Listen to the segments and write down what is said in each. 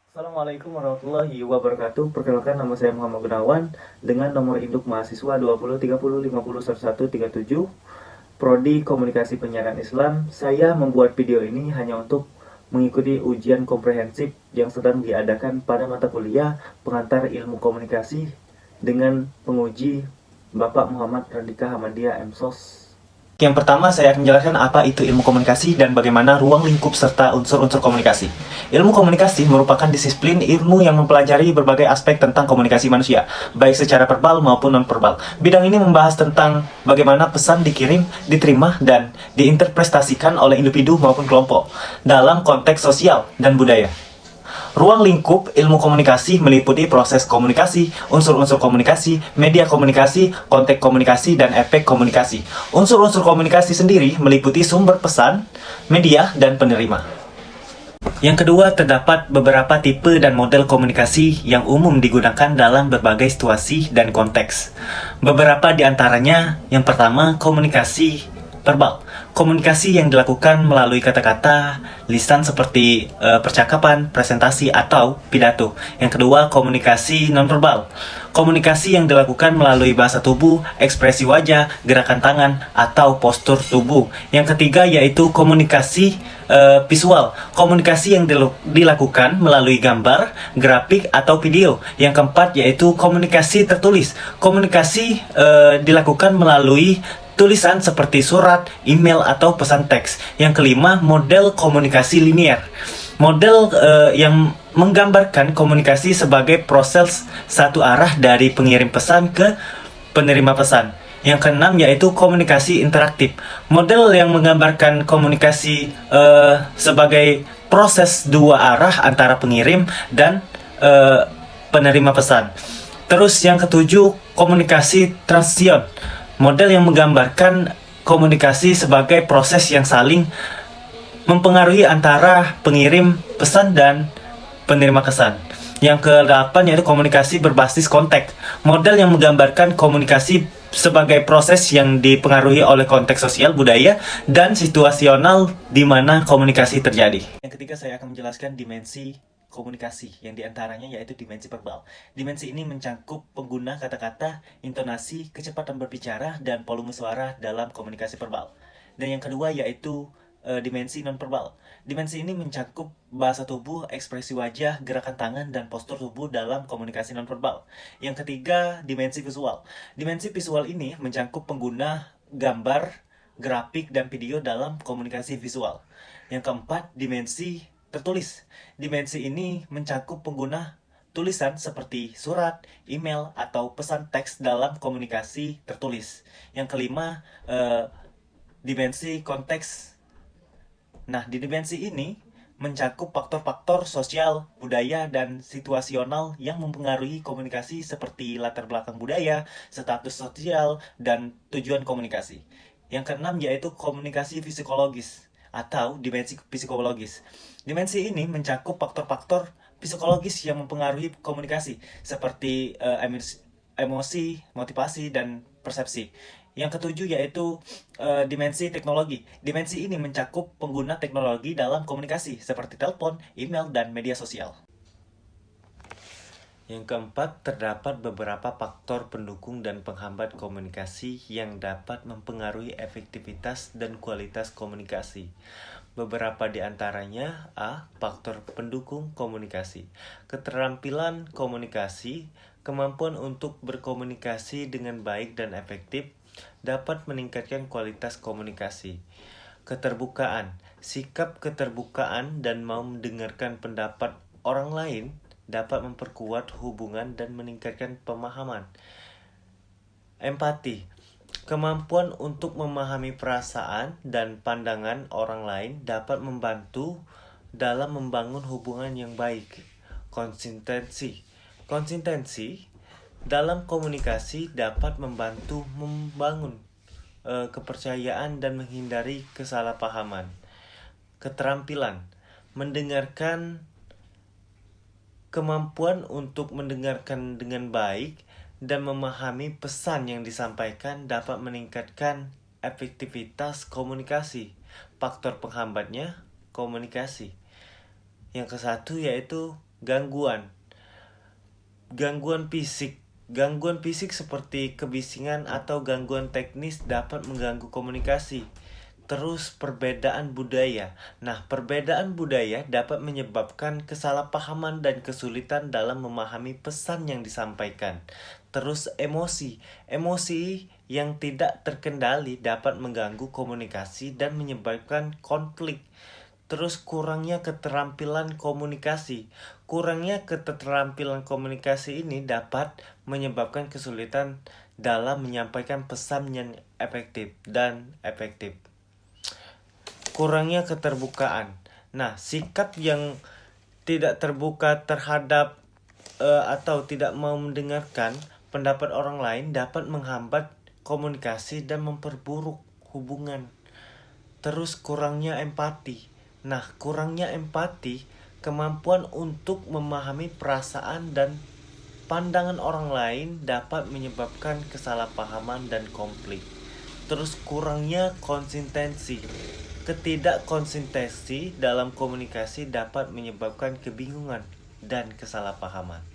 Assalamualaikum warahmatullahi wabarakatuh. Perkenalkan, nama saya Muhammad Gunawan dengan nomor induk mahasiswa 20 30 50 11 37, Prodi Komunikasi Penyiaran Islam. Saya membuat video ini hanya untuk mengikuti ujian komprehensif yang sedang diadakan pada mata kuliah pengantar ilmu komunikasi dengan penguji Bapak Muhammad Randika Hamadia MSOS. Yang pertama, saya akan menjelaskan apa itu ilmu komunikasi dan bagaimana ruang lingkup serta unsur-unsur komunikasi. Ilmu komunikasi merupakan disiplin ilmu yang mempelajari berbagai aspek tentang komunikasi manusia, baik secara verbal maupun non-verbal. Bidang ini membahas tentang bagaimana pesan dikirim, diterima, dan diinterpretasikan oleh individu maupun kelompok dalam konteks sosial dan budaya. Ruang lingkup ilmu komunikasi meliputi proses komunikasi, unsur-unsur komunikasi, media komunikasi, konteks komunikasi, dan efek komunikasi. Unsur-unsur komunikasi sendiri meliputi sumber pesan, media, dan penerima. Yang kedua, terdapat beberapa tipe dan model komunikasi yang umum digunakan dalam berbagai situasi dan konteks. Beberapa di antaranya, yang pertama, komunikasi verbal. Komunikasi yang dilakukan melalui kata-kata, lisan seperti percakapan, presentasi, atau pidato. Yang kedua, komunikasi nonverbal. Komunikasi yang dilakukan melalui bahasa tubuh, ekspresi wajah, gerakan tangan, atau postur tubuh. Yang ketiga yaitu komunikasi visual. Komunikasi yang dilakukan melalui gambar, grafik, atau video. Yang keempat yaitu komunikasi tertulis. Komunikasi dilakukan melalui tulisan seperti surat, email, atau pesan teks. Yang kelima, model komunikasi linear. Model yang menggambarkan komunikasi sebagai proses satu arah dari pengirim pesan ke penerima pesan. Yang keenam yaitu komunikasi interaktif. Model yang menggambarkan komunikasi sebagai proses dua arah antara pengirim dan penerima pesan. Terus yang ketujuh, komunikasi transition. Model yang menggambarkan komunikasi sebagai proses yang saling mempengaruhi antara pengirim pesan dan penerima pesan. Yang ke-8 yaitu komunikasi berbasis konteks. Model yang menggambarkan komunikasi sebagai proses yang dipengaruhi oleh konteks sosial, budaya, dan situasional di mana komunikasi terjadi. Yang ketiga, saya akan menjelaskan dimensi komunikasi, yang diantaranya yaitu dimensi verbal. Dimensi ini mencakup pengguna kata-kata, intonasi, kecepatan berbicara, dan volume suara dalam komunikasi verbal. Dan yang kedua yaitu dimensi nonverbal. Dimensi ini mencakup bahasa tubuh, ekspresi wajah, gerakan tangan, dan postur tubuh dalam komunikasi nonverbal. Yang ketiga, dimensi visual. Dimensi visual ini mencakup pengguna gambar, grafik, dan video dalam komunikasi visual. Yang keempat, dimensi tertulis. Dimensi ini mencakup pengguna tulisan seperti surat, email, atau pesan teks dalam komunikasi tertulis. Yang kelima, dimensi konteks. Nah, di dimensi ini mencakup faktor-faktor sosial, budaya, dan situasional yang mempengaruhi komunikasi seperti latar belakang budaya, status sosial, dan tujuan komunikasi. Yang keenam yaitu komunikasi psikologis atau dimensi psikologis. Dimensi ini mencakup faktor-faktor psikologis yang mempengaruhi komunikasi seperti emosi, motivasi, dan persepsi. Yang ketujuh yaitu dimensi teknologi. Dimensi ini mencakup pengguna teknologi dalam komunikasi seperti telepon, email, dan media sosial. Yang keempat, terdapat beberapa faktor pendukung dan penghambat komunikasi yang dapat mempengaruhi efektivitas dan kualitas komunikasi. Beberapa di antaranya: A. Faktor pendukung komunikasi. Keterampilan komunikasi, kemampuan untuk berkomunikasi dengan baik dan efektif dapat meningkatkan kualitas komunikasi. Keterbukaan, sikap keterbukaan dan mau mendengarkan pendapat orang lain dapat memperkuat hubungan dan meningkatkan pemahaman. Empati, kemampuan untuk memahami perasaan dan pandangan orang lain dapat membantu dalam membangun hubungan yang baik. Konsistensi, dalam komunikasi dapat membantu membangun kepercayaan dan menghindari kesalahpahaman. Keterampilan, mendengarkan, kemampuan untuk mendengarkan dengan baik dan memahami pesan yang disampaikan dapat meningkatkan efektivitas komunikasi. Faktor penghambatnya, komunikasi. Yang ke-1 yaitu Gangguan fisik. Gangguan fisik seperti kebisingan atau gangguan teknis dapat mengganggu komunikasi. Terus perbedaan budaya. Nah, perbedaan budaya dapat menyebabkan kesalahpahaman dan kesulitan dalam memahami pesan yang disampaikan. Terus emosi. Emosi yang tidak terkendali dapat mengganggu komunikasi dan menyebabkan konflik. Terus kurangnya keterampilan komunikasi. Kurangnya keterampilan komunikasi ini dapat menyebabkan kesulitan dalam menyampaikan pesan yang efektif. Kurangnya keterbukaan. Nah, sikap yang tidak terbuka terhadap atau tidak mau mendengarkan pendapat orang lain dapat menghambat komunikasi dan memperburuk hubungan. Terus kurangnya empati. Nah, kurangnya empati, kemampuan untuk memahami perasaan dan pandangan orang lain dapat menyebabkan kesalahpahaman dan konflik. Terus kurangnya konsistensi. Ketidakkonsistensi dalam komunikasi dapat menyebabkan kebingungan dan kesalahpahaman.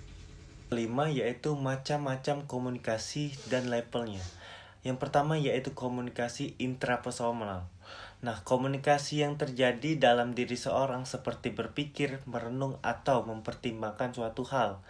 Kelima yaitu macam-macam komunikasi dan levelnya. Yang pertama yaitu komunikasi intrapersonal. Nah, komunikasi yang terjadi dalam diri seorang seperti berpikir, merenung, atau mempertimbangkan suatu hal.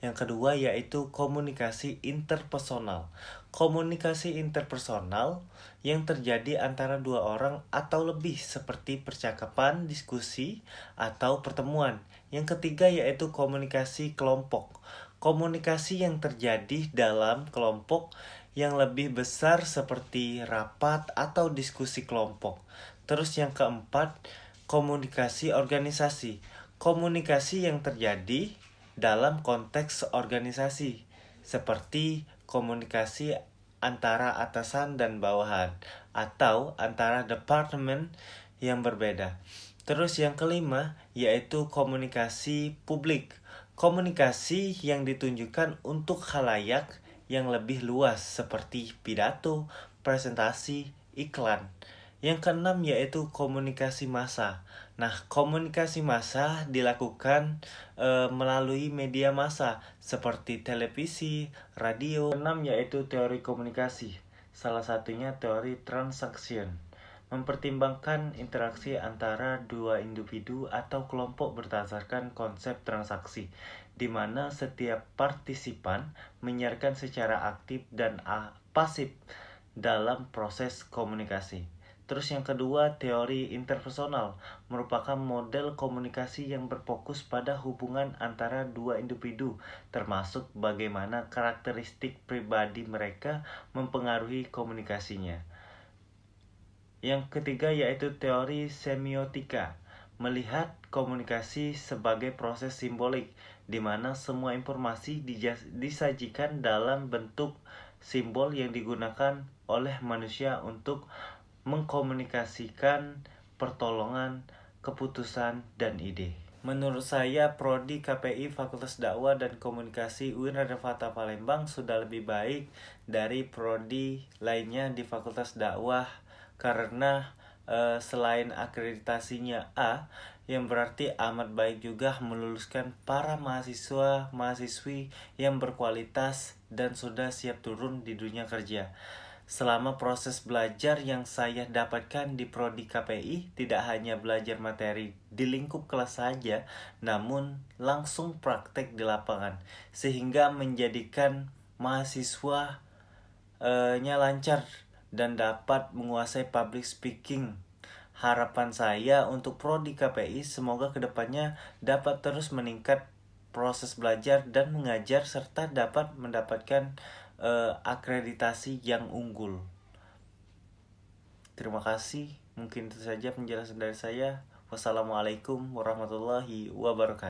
Yang kedua yaitu komunikasi interpersonal. Komunikasi interpersonal yang terjadi antara dua orang atau lebih seperti percakapan, diskusi, atau pertemuan. Yang ketiga yaitu komunikasi kelompok. Komunikasi yang terjadi dalam kelompok yang lebih besar seperti rapat atau diskusi kelompok. Terus yang keempat, komunikasi organisasi. Komunikasi yang terjadi dalam konteks organisasi seperti komunikasi antara atasan dan bawahan atau antara departemen yang berbeda. Terus yang kelima yaitu komunikasi publik. Komunikasi yang ditunjukkan untuk khalayak yang lebih luas seperti pidato, presentasi, iklan. Yang keenam yaitu komunikasi massa. Nah, komunikasi massa dilakukan melalui media massa seperti televisi, radio. Keenam yaitu teori komunikasi. Salah satunya teori transaction. Mempertimbangkan interaksi antara dua individu atau kelompok berdasarkan konsep transaksi, di mana setiap partisipan menyiarkan secara aktif dan pasif dalam proses komunikasi. Terus yang kedua, teori interpersonal merupakan model komunikasi yang berfokus pada hubungan antara dua individu, termasuk bagaimana karakteristik pribadi mereka mempengaruhi komunikasinya. Yang ketiga yaitu teori semiotika, melihat komunikasi sebagai proses simbolik, di mana semua informasi disajikan dalam bentuk simbol yang digunakan oleh manusia untuk mengkomunikasikan pertolongan, keputusan, dan ide. Menurut saya, Prodi KPI Fakultas Dakwah dan Komunikasi UIN Raden Fatah Palembang sudah lebih baik dari prodi lainnya di Fakultas Dakwah karena selain akreditasinya A, yang berarti amat baik juga meluluskan para mahasiswa-mahasiswi yang berkualitas dan sudah siap turun di dunia kerja. Selama proses belajar yang saya dapatkan di Prodi KPI tidak hanya belajar materi di lingkup kelas saja, namun langsung praktek di lapangan, sehingga menjadikan mahasiswa-nya lancar dan dapat menguasai public speaking. Harapan saya untuk Prodi KPI semoga kedepannya dapat terus meningkat proses belajar dan mengajar serta dapat mendapatkan akreditasi yang unggul. Terima kasih. Mungkin itu saja penjelasan dari saya. Wassalamualaikum warahmatullahi wabarakatuh.